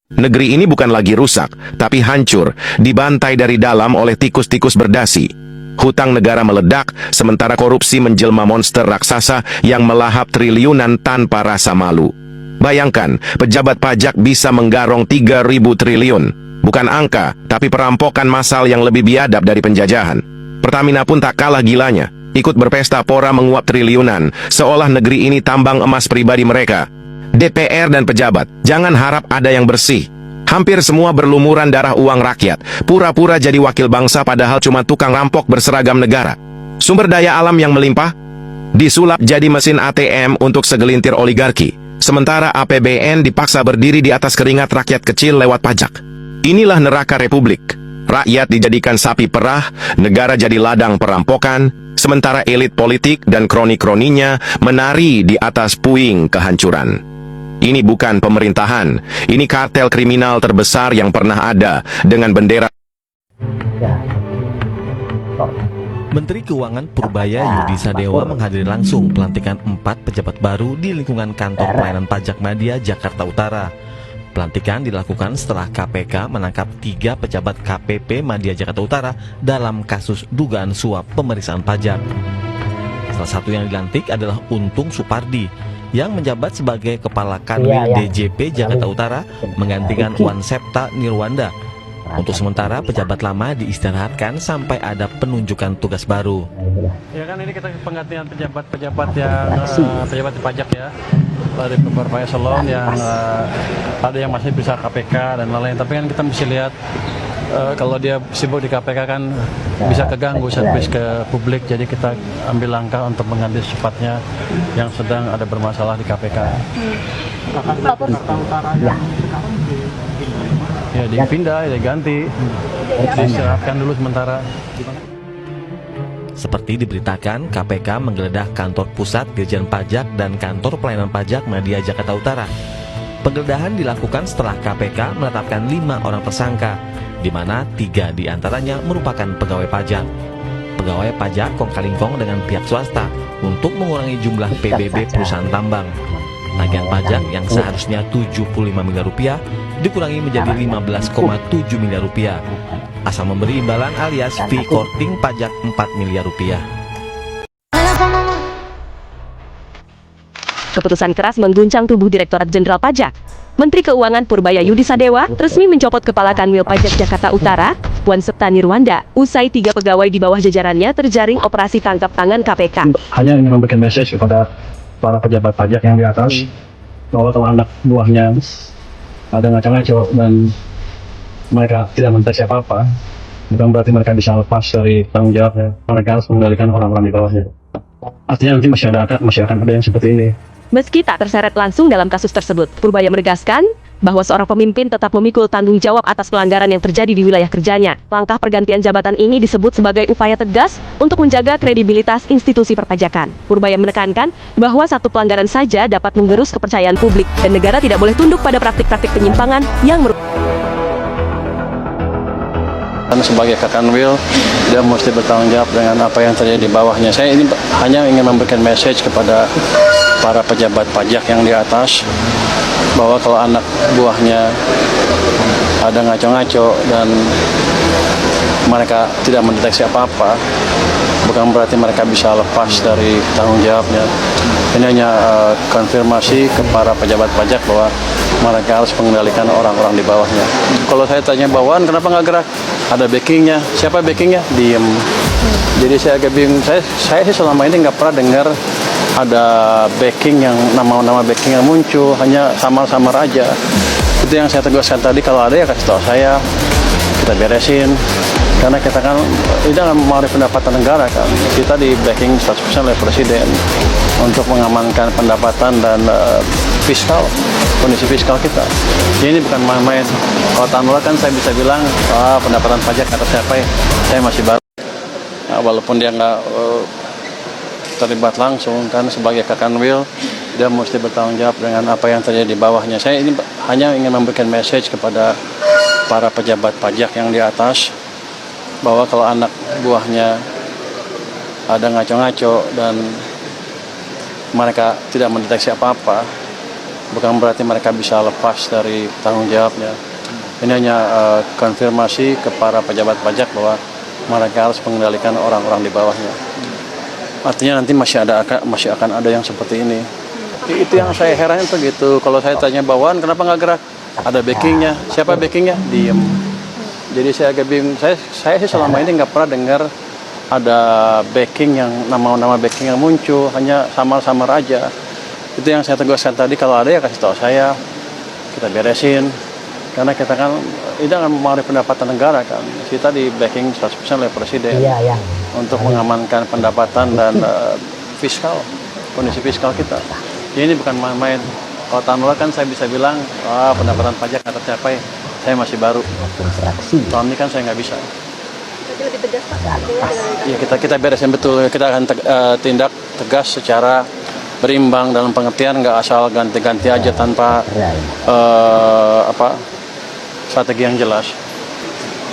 Negeri ini bukan lagi rusak, tapi hancur, dibantai dari dalam oleh tikus-tikus berdasi. Hutang negara meledak, sementara korupsi menjelma monster raksasa yang melahap triliunan tanpa rasa malu. Bayangkan, pejabat pajak bisa menggarong 3.000 triliun. Bukan angka, tapi perampokan massal yang lebih biadab dari penjajahan. Pertamina pun tak kalah gilanya, ikut berpesta pora menguap triliunan, seolah negeri ini tambang emas pribadi mereka. DPR dan pejabat, jangan harap ada yang bersih. Hampir semua berlumuran darah uang rakyat, pura-pura jadi wakil bangsa padahal cuma tukang rampok berseragam negara. Sumber daya alam yang melimpah, disulap jadi mesin ATM untuk segelintir oligarki. Sementara APBN dipaksa berdiri di atas keringat rakyat kecil lewat pajak. Inilah neraka republik. Rakyat dijadikan sapi perah, negara jadi ladang perampokan, sementara elit politik dan kroni-kroninya menari di atas puing kehancuran. Ini bukan pemerintahan, ini kartel kriminal terbesar yang pernah ada dengan bendera. Menteri Keuangan Purbaya Yudi Sadewa menghadiri langsung pelantikan 4 pejabat baru di lingkungan kantor pelayanan pajak Madya, Jakarta Utara. Pelantikan dilakukan setelah KPK menangkap 3 pejabat KPP Madya, Jakarta Utara dalam kasus dugaan suap pemeriksaan pajak. Salah satu yang dilantik adalah Untung Supardi, yang menjabat sebagai Kepala Kanwil DJP Jakarta Utara menggantikan Wan Septa Nirwanda. Untuk sementara pejabat lama diistirahatkan sampai ada penunjukan tugas baru. Ya kan ini kita penggantian pejabat pejabat pajak ya dari beberapa eselon yang ada yang masih bisa KPK dan lain-lain. Tapi kan kita mesti lihat kalau dia sibuk di KPK kan bisa keganggu servis ke publik, jadi kita ambil langkah untuk mengganti sifatnya yang sedang ada bermasalah di KPK. Ya dipindah, ya diganti, diistirahatkan dulu sementara. Seperti diberitakan, KPK menggeledah kantor pusat Dirjen Pajak dan kantor pelayanan pajak Madya, Jakarta Utara. Penggeledahan dilakukan setelah KPK menetapkan 5 orang tersangka, di mana 3 diantaranya merupakan pegawai pajak. Pegawai pajak kong-kali-kong dengan pihak swasta untuk mengurangi jumlah PBB perusahaan tambang. Tagihan pajak yang seharusnya 75 miliar rupiah dikurangi menjadi 15,7 miliar rupiah. Asal memberi imbalan alias fee korting pajak 4 miliar rupiah. Keputusan keras mengguncang tubuh Direktorat Jenderal Pajak. Menteri Keuangan Purbaya Yudi Sadewa resmi mencopot Kepala Kanwil Pajak Jakarta Utara, Wan Septa Nirwanda, usai 3 pegawai di bawah jajarannya terjaring operasi tangkap tangan KPK. Hanya ingin memberikan message kepada para pejabat pajak yang di atas, bahwa kalau anak buahnya ada ngaco-ngaco dan mereka tidak mendeteksi apa-apa, bukan berarti mereka bisa lepas dari tanggung jawabnya. Mereka harus mengendalikan orang-orang di bawahnya. Artinya nanti masih akan ada yang seperti ini. Meski tak terseret langsung dalam kasus tersebut, Purbaya menegaskan bahwa seorang pemimpin tetap memikul tanggung jawab atas pelanggaran yang terjadi di wilayah kerjanya. Langkah pergantian jabatan ini disebut sebagai upaya tegas untuk menjaga kredibilitas institusi perpajakan. Purbaya menekankan bahwa satu pelanggaran saja dapat menggerus kepercayaan publik dan negara tidak boleh tunduk pada praktik-praktik penyimpangan yang Dan sebagai Kakanwil, dia mesti bertanggung jawab dengan apa yang terjadi di bawahnya. Saya ini hanya ingin memberikan message kepada para pejabat pajak yang di atas, bahwa kalau anak buahnya ada ngaco-ngaco dan mereka tidak mendeteksi apa-apa, bukan berarti mereka bisa lepas dari tanggung jawabnya. Ini hanya konfirmasi ke para pejabat pajak bahwa mereka harus mengendalikan orang-orang di bawahnya. Kalau saya tanya bawahan, kenapa nggak gerak? Ada backingnya. Siapa backingnya? Diem. Jadi saya agak bingung. Saya sih selama ini nggak pernah dengar ada backing yang nama-nama backing yang muncul, hanya samar-samar aja. Itu yang saya tegaskan tadi, kalau ada ya kasih tahu saya, kita beresin. Karena kita kan tidak mau pendapatan negara kan, kita di backing 100% oleh Presiden untuk mengamankan pendapatan dan fiskal, kondisi fiskal kita. Jadi ini bukan main-main. Kalau tahun lalu kan saya bisa bilang, pendapatan pajak kata siapa ya, saya masih baru. Nah, walaupun dia nggak terlibat langsung, kan sebagai Kakanwil, dia mesti bertanggung jawab dengan apa yang terjadi di bawahnya. Saya ini hanya ingin memberikan message kepada para pejabat pajak yang di atas, bahwa kalau anak buahnya ada ngaco-ngaco dan mereka tidak mendeteksi apa-apa, bukan berarti mereka bisa lepas dari tanggung jawabnya. Ini hanya konfirmasi kepada pejabat pajak bahwa mereka harus mengendalikan orang-orang di bawahnya. Artinya nanti masih akan ada yang seperti ini. Itu yang saya heran itu gitu. Kalau saya tanya bawahan, kenapa nggak gerak? Ada backingnya. Siapa backingnya? Diem. Jadi saya agak bingung. Saya sih selama ini nggak pernah dengar ada backing yang nama-nama backing yang muncul, hanya samar-samar aja. Itu yang saya tegaskan tadi, kalau ada ya kasih tahu saya, kita beresin. Karena kita kan ini akan mempengaruhi pendapatan negara kan. Kita di backing 100% oleh Presiden untuk mengamankan pendapatan dan fiskal, kondisi fiskal kita. Jadi ini bukan main-main. Kalau tahun lalu kan saya bisa bilang, pendapatan pajak nggak tercapai, saya masih baru. Tahun ini kan saya nggak bisa. Lebih tegas Pak. Ya kita beresin betul. Kita akan tindak tegas secara berimbang dalam pengertian nggak asal ganti-ganti aja tanpa strategi yang jelas.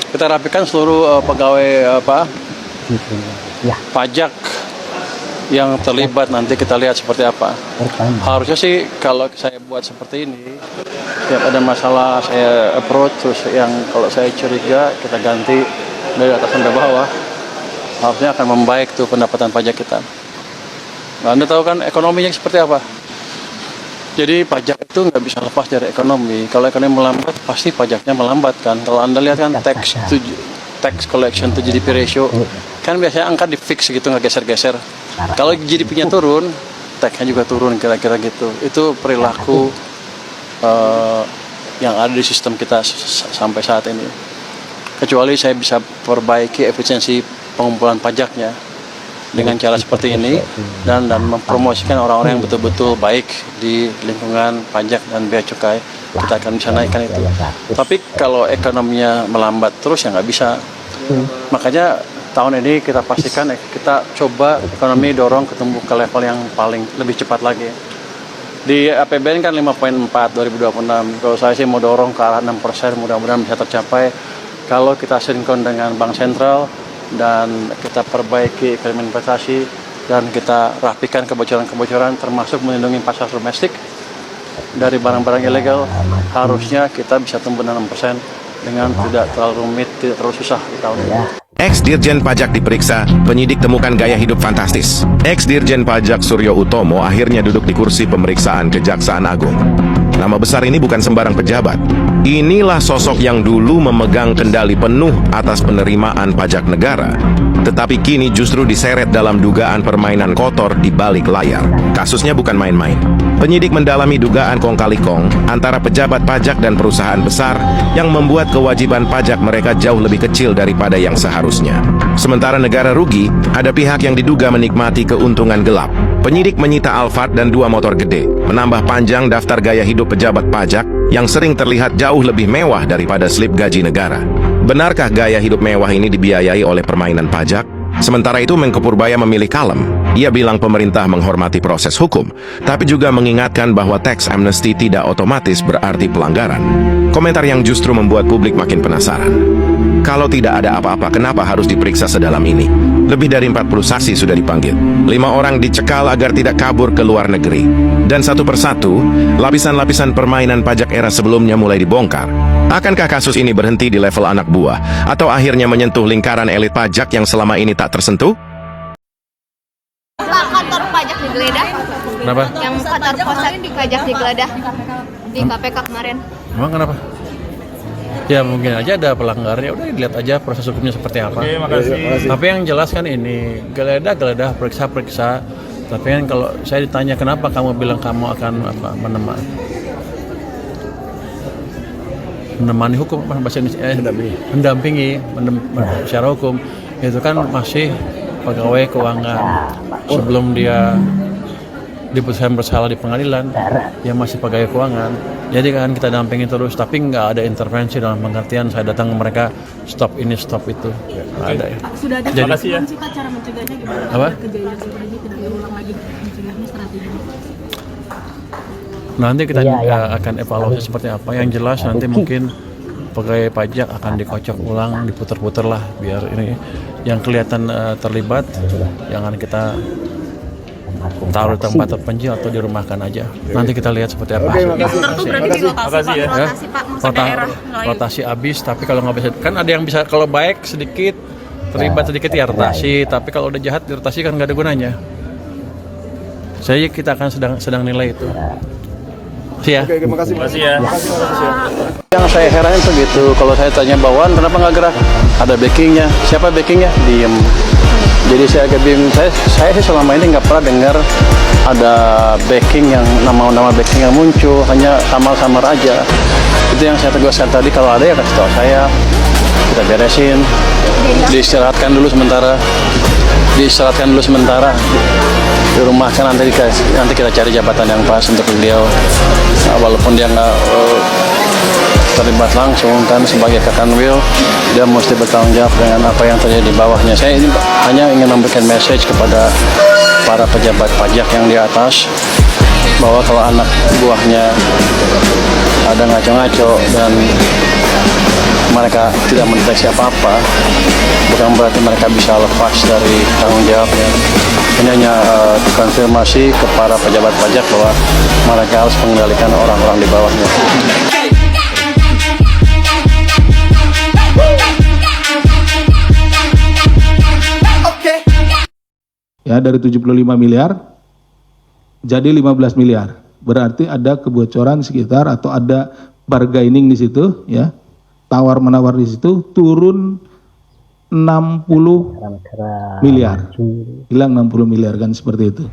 Kita rapikan seluruh pegawai pajak yang terlibat, nanti kita lihat seperti apa. Harusnya sih kalau saya buat seperti ini, setiap ada masalah saya approach, terus yang kalau saya curiga kita ganti dari atas sampai bawah, harusnya akan membaik tuh pendapatan pajak kita. Nah, Anda tahu kan ekonominya seperti apa? Jadi pajak itu nggak bisa lepas dari ekonomi. Kalau ekonomi melambat, pasti pajaknya melambat kan. Kalau Anda lihat kan tax collection to GDP ratio, kan biasanya angka di fix gitu, nggak geser-geser. Kalau GDP-nya turun, tax-nya juga turun kira-kira gitu. Itu perilaku yang ada di sistem kita sampai saat ini. Kecuali saya bisa perbaiki efisiensi pengumpulan pajaknya dengan cara seperti ini dan mempromosikan orang-orang yang betul-betul baik di lingkungan pajak dan bea cukai, kita akan bisa naikkan itu. Tapi kalau ekonominya melambat terus ya nggak bisa. Makanya tahun ini kita pastikan kita coba ekonomi dorong ketemu ke level yang paling lebih cepat lagi. Di APBN kan 5,4 2026. Kalau saya sih mau dorong ke arah 6%, mudah-mudahan bisa tercapai. Kalau kita sinkron dengan Bank Sentral dan kita perbaiki iklim investasi dan kita rapikan kebocoran-kebocoran termasuk melindungi pasar domestik dari barang-barang ilegal, harusnya kita bisa tumbuh 6% dengan tidak terlalu rumit, tidak terlalu susah di tahun ini. Ex-Dirjen Pajak diperiksa, penyidik temukan gaya hidup fantastis. Ex-Dirjen Pajak Suryo Utomo akhirnya duduk di kursi pemeriksaan Kejaksaan Agung. Nama besar ini bukan sembarang pejabat. Inilah sosok yang dulu memegang kendali penuh atas penerimaan pajak negara, tetapi kini justru diseret dalam dugaan permainan kotor di balik layar. Kasusnya bukan main-main. Penyidik mendalami dugaan kong kali kong antara pejabat pajak dan perusahaan besar yang membuat kewajiban pajak mereka jauh lebih kecil daripada yang seharusnya. Sementara negara rugi, ada pihak yang diduga menikmati keuntungan gelap. Penyidik menyita Alphard dan 2 motor gede, menambah panjang daftar gaya hidup pejabat pajak yang sering terlihat jauh lebih mewah daripada slip gaji negara. Benarkah gaya hidup mewah ini dibiayai oleh permainan pajak? Sementara itu Menko Purbaya memilih kalem. Ia bilang pemerintah menghormati proses hukum, tapi juga mengingatkan bahwa tax amnesty tidak otomatis berarti pelanggaran. Komentar yang justru membuat publik makin penasaran. Kalau tidak ada apa-apa, kenapa harus diperiksa sedalam ini? Lebih dari 40 saksi sudah dipanggil. 5 orang dicekal agar tidak kabur ke luar negeri. Dan satu persatu, lapisan-lapisan permainan pajak era sebelumnya mulai dibongkar. Akankah kasus ini berhenti di level anak buah, atau akhirnya menyentuh lingkaran elit pajak yang selama ini tak tersentuh? Pak, kantor pajak digeledah. Kenapa? Yang kantor pajak digeledah di KPK kemarin. Emang kenapa? Ya mungkin aja ada pelanggaran, ya udah dilihat aja proses hukumnya seperti apa. Oke, makasih. Tapi yang jelas kan ini geledah, periksa. Tapi kan kalau saya ditanya kenapa kamu bilang kamu akan menemani hukum, bahasa Indonesia mendampingi secara hukum, itu kan masih pegawai keuangan sebelum dia diputuskan bersalah di pengadilan, yang masih pegawai keuangan. Jadi kan kita dampingi terus, tapi nggak ada intervensi dalam pengertian saya datang ke mereka stop ini stop itu, nggak ada ya. Sudah ada strategi Pak, cara mencegahnya gimana? Apa? Kejadian seperti ini tidak diulang lagi, mencegahnya strategi. Nanti kita akan evaluasi seperti apa. Yang jelas nanti mungkin pegawai pajak akan dikocok ulang, diputer-puter lah biar ini yang kelihatan terlibat, jangan kita taruh di tempat terpencil atau dirumahkan aja. Nanti kita lihat seperti apa. Itu berarti di rotasi Pak, rotasi Pak, maksud daerah lain. Rotasi habis, tapi kalau nggak bisa, kan ada yang bisa, kalau baik sedikit, terlibat sedikit ya rotasi, tapi kalau udah jahat dirotasi kan nggak ada gunanya. Kita akan sedang nilai itu. Ya. Oke, terima kasih. Ya. Yang saya heran itu gitu, kalau saya tanya bawaan kenapa nggak gerak? Ada backingnya, siapa backingnya? Diem. Jadi saya agak bingung. Saya sih selama ini nggak pernah dengar ada backing yang nama-nama backing yang muncul, hanya samar-samar aja. Itu yang saya tegaskan tadi, kalau ada ya kasih tahu saya, kita beresin, diistirahatkan dulu sementara, dirumahkan, nanti kita cari jabatan yang pas untuk beliau. Nah, walaupun dia nggak terlibat langsung kan sebagai kakanwil, dia mesti bertanggung jawab dengan apa yang terjadi di bawahnya. Saya ini hanya ingin memberikan message kepada para pejabat pajak yang di atas, bahwa kalau anak buahnya ada ngaco-ngaco dan mereka tidak mendeteksi apa-apa, bukan berarti mereka bisa lepas dari tanggung jawabnya. Ini hanya konfirmasi kepada pejabat pajak bahwa mereka harus mengendalikan orang-orang di bawahnya. Ya, dari 75 miliar jadi 15 miliar. Berarti ada kebocoran sekitar atau ada bargaining di situ, ya. Tawar-menawar di situ, turun 60 miliar. Hilang 60 miliar kan, seperti itu.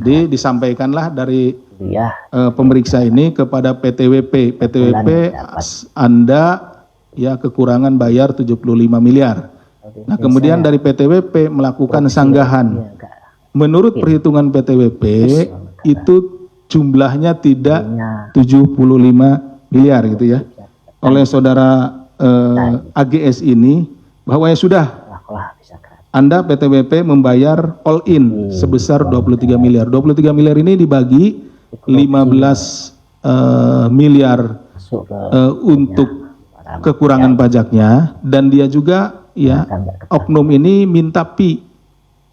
Jadi disampaikanlah dari pemeriksa ini kepada PTWP. PTWP, Anda ya kekurangan bayar 75 miliar. Nah, kemudian dari PTWP melakukan sanggahan. Menurut perhitungan PTWP itu jumlahnya tidak 75 miliar gitu ya. Oleh saudara AGS ini bahwa ya sudah, Anda PTWP membayar all in sebesar 23 miliar. 23 miliar ini dibagi 15 miliar untuk kekurangan pajaknya, dan dia juga ya oknum ini minta pi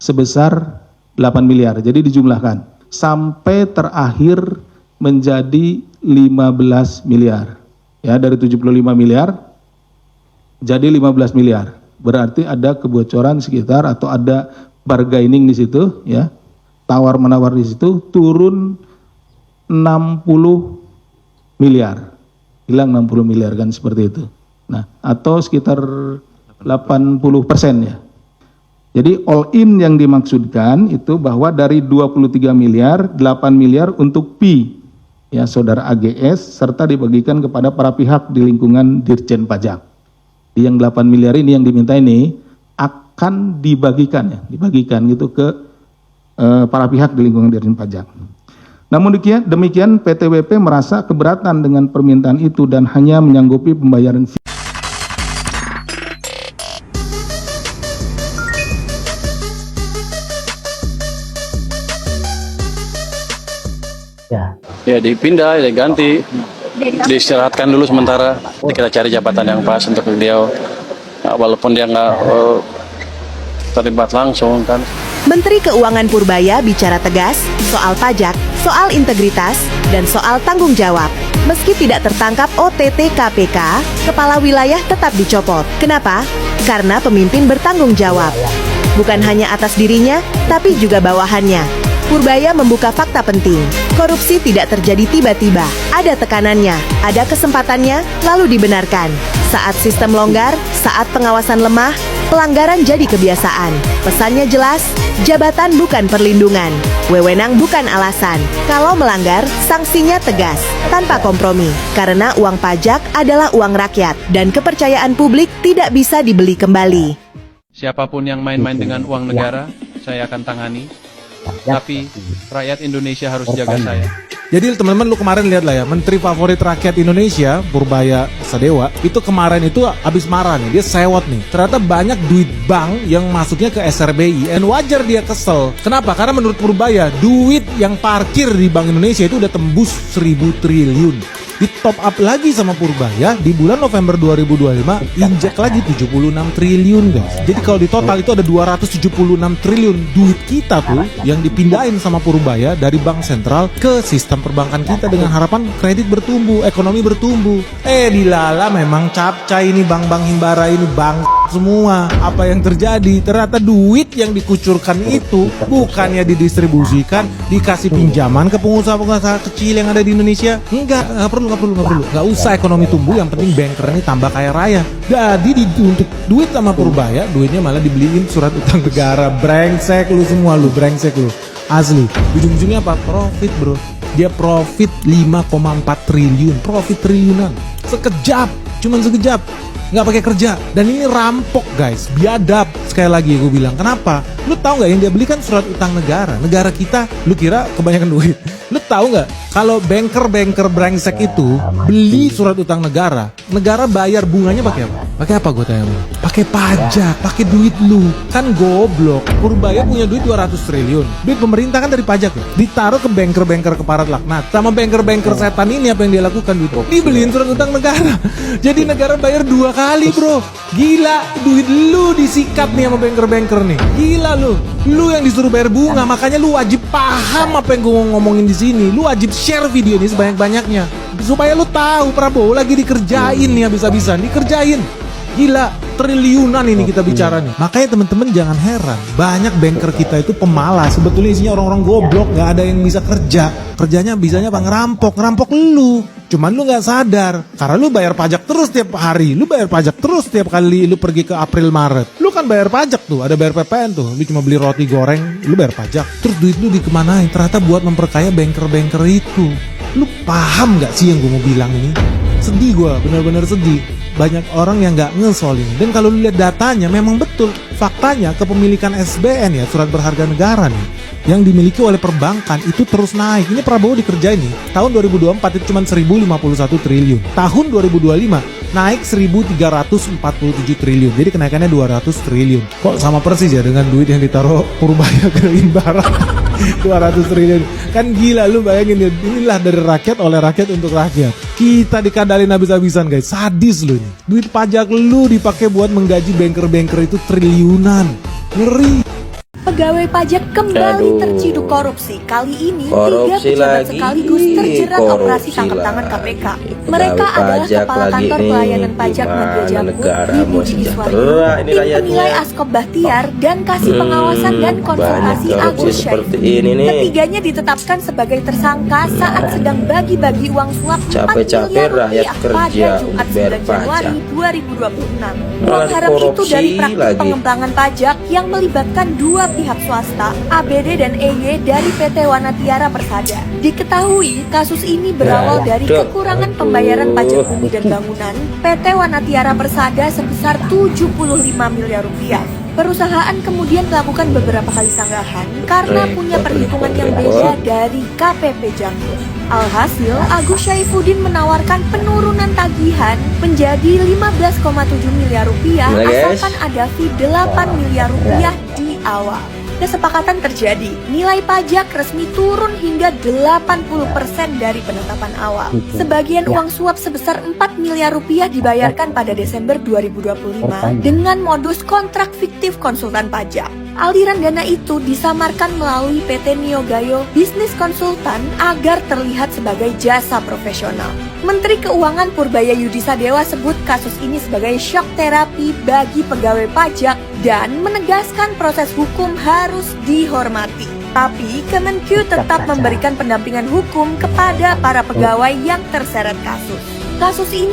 sebesar 8 miliar. Jadi dijumlahkan sampai terakhir menjadi 15 miliar. Ya, dari 75 miliar jadi 15 miliar. Berarti ada kebocoran sekitar atau ada bargaining di situ, ya. Tawar-menawar di situ, turun 60 miliar. Hilang 60 miliar kan, seperti itu. Nah, atau sekitar 80% ya. Jadi all in yang dimaksudkan itu bahwa dari 23 miliar, 8 miliar untuk pi, ya saudara AGS, serta dibagikan kepada para pihak di lingkungan Dirjen Pajak. Yang 8 miliar ini yang diminta ini akan dibagikan ya, dibagikan gitu ke para pihak di lingkungan Dirjen Pajak. Namun demikian PTWP merasa keberatan dengan permintaan itu dan hanya menyanggupi pembayaran fee. Ya dipindah, diganti, diistirahatkan dulu sementara, kita cari jabatan yang pas untuk beliau. Nah, walaupun dia nggak terlibat langsung kan. Menteri Keuangan Purbaya bicara tegas soal pajak, soal integritas, dan soal tanggung jawab. Meski tidak tertangkap OTT KPK, kepala wilayah tetap dicopot. Kenapa? Karena pemimpin bertanggung jawab. Bukan hanya atas dirinya, tapi juga bawahannya. Purbaya membuka fakta penting. Korupsi tidak terjadi tiba-tiba. Ada tekanannya, ada kesempatannya, lalu dibenarkan. Saat sistem longgar, saat pengawasan lemah, pelanggaran jadi kebiasaan. Pesannya jelas, jabatan bukan perlindungan. Wewenang bukan alasan. Kalau melanggar, sanksinya tegas, tanpa kompromi. Karena uang pajak adalah uang rakyat, dan kepercayaan publik tidak bisa dibeli kembali. Siapapun yang main-main dengan uang negara, saya akan tangani. Tapi rakyat Indonesia harus jaga saya. Jadi teman-teman, lu kemarin lihat lah ya, menteri favorit rakyat Indonesia Purbaya Sadewa itu kemarin itu habis marah nih, dia sewot nih. Ternyata banyak duit bank yang masuknya ke SRBI, dan wajar dia kesel. Kenapa? Karena menurut Purbaya duit yang parkir di Bank Indonesia itu udah tembus 1.000 triliun. di top up lagi sama Purbaya di bulan November 2025 injek lagi 76 triliun guys. Jadi kalau di total itu ada 276 triliun duit kita tuh yang dipindahin sama Purbaya dari bank sentral ke sistem perbankan kita dengan harapan kredit bertumbuh, ekonomi bertumbuh. Dilala memang capcay ini bank-bank himbara ini bang semua. Apa yang terjadi? Ternyata duit yang dikucurkan itu bukannya didistribusikan, dikasih pinjaman ke pengusaha-pengusaha kecil yang ada di Indonesia. Nggak perlu. Nggak usah ekonomi tumbuh, yang penting banker ini tambah kaya raya. Jadi untuk duit sama Purbaya, duitnya malah dibeliin surat utang negara. Brengsek lu semua lu, brengsek lu. Asli. Ujung-ujungnya apa? Profit bro. Dia profit 5,4 triliun. Profit triliunan. Sekejap. Cuman sekejap. Nggak pakai kerja. Dan ini rampok guys, biadab. Sekali lagi gue bilang, kenapa? Lu tahu nggak yang dia beli kan surat utang negara. Negara kita, lu kira kebanyakan duit. Lu tahu nggak kalau banker brengsek itu beli surat utang negara, negara bayar bunganya pakai apa? Pakai apa gue tanya lu? Pakai pajak, pakai duit lu. Kan goblok. Purbaya punya duit 200 triliun. Duit pemerintah kan dari pajak ya. Ditaruh ke banker keparat laknat. Sama banker setan ini apa yang dia lakukan duit? Dibeliin surat utang negara. Jadi negara bayar 2 kali bro. Gila, duit lu disikat nih sama banker nih. Gila lu. Lu yang disuruh bayar bunga, makanya lu wajib paham apa yang gue ngomongin di sini. Lu wajib share video ini sebanyak-banyaknya supaya lu tahu Prabowo lagi dikerjain nih habis-habisan, dikerjain. Gila, triliunan ini kita bicara nih. Makanya teman-teman jangan heran, banyak banker kita itu pemalas. Sebetulnya isinya orang-orang goblok, nggak ada yang bisa kerja. Kerjanya bisanya apa? Ngerampok lu. Cuman lu nggak sadar, karena lu bayar pajak terus tiap hari. Lu bayar pajak terus tiap kali lu pergi ke April Maret. Lu kan bayar pajak tuh, ada bayar PPN tuh. Lu cuma beli roti goreng, lu bayar pajak. Terus duit lu dikemanain? Ternyata buat memperkaya banker itu. Lu paham nggak sih yang gue mau bilang ini? Sedih gue, bener-bener sedih. Banyak orang yang nggak nge-soal ini. Dan kalau lu lihat datanya, memang betul. Faktanya kepemilikan SBN ya, surat berharga negara nih, yang dimiliki oleh perbankan itu terus naik. Ini Prabowo dikerjain nih. Tahun 2024 itu cuma 1051 triliun. Tahun 2025 naik 1347 triliun. Jadi kenaikannya 200 triliun. Kok sama persis ya dengan duit yang ditaruh Purbaya ke Himbara. 200 triliun. Kan gila, lu bayangin ya. Inilah dari rakyat oleh rakyat untuk rakyat. Kita dikadalin habis-habisan guys. Sadis lu ini. Duit pajak lu dipakai buat menggaji banker itu triliunan. Ngeri. Pegawai pajak kembali terciduk korupsi. Kali ini 3 pejabat sekaligus terjerat operasi tangkap tangan KPK. Mereka adalah Kepala Kantor Pelayanan Pajak Madya Jambu, Budi Iswaryadi, tim penilai Askop Bahtiar, dan Kasih Pengawasan dan Konsultasi Agus Syaifuddin. Ketiganya ditetapkan sebagai tersangka saat sedang bagi-bagi uang suap 4 miliar rupiah pada Jumat 9 Januari 2026. Uang haram itu dari praktik pengembangan pajak yang melibatkan 2 pihak swasta, ABD dan EY dari PT Wanatiara Persada. Diketahui kasus ini berawal dari kekurangan pembayaran pajak bumi dan bangunan PT Wanatiara Persada sebesar 75 miliar rupiah. Perusahaan kemudian melakukan beberapa kali sanggahan karena punya perhitungan yang beda dari KPP Jambu. Alhasil, Agus Syaifuddin menawarkan penurunan tagihan menjadi 15,7 miliar rupiah asalkan ada fee 8 miliar rupiah di awal. Kesepakatan terjadi, nilai pajak resmi turun hingga 80% dari penetapan awal. Sebagian uang suap sebesar 4 miliar rupiah dibayarkan pada Desember 2025 dengan modus kontrak fiktif konsultan pajak. Aliran dana itu disamarkan melalui PT Niogayo Bisnis Konsultan agar terlihat sebagai jasa profesional. Menteri Keuangan Purbaya Yudisadewa sebut kasus ini sebagai shock terapi bagi pegawai pajak dan menegaskan proses hukum harus dihormati. Tapi Kemenq tetap memberikan pendampingan hukum kepada para pegawai yang terseret kasus. Kasus ini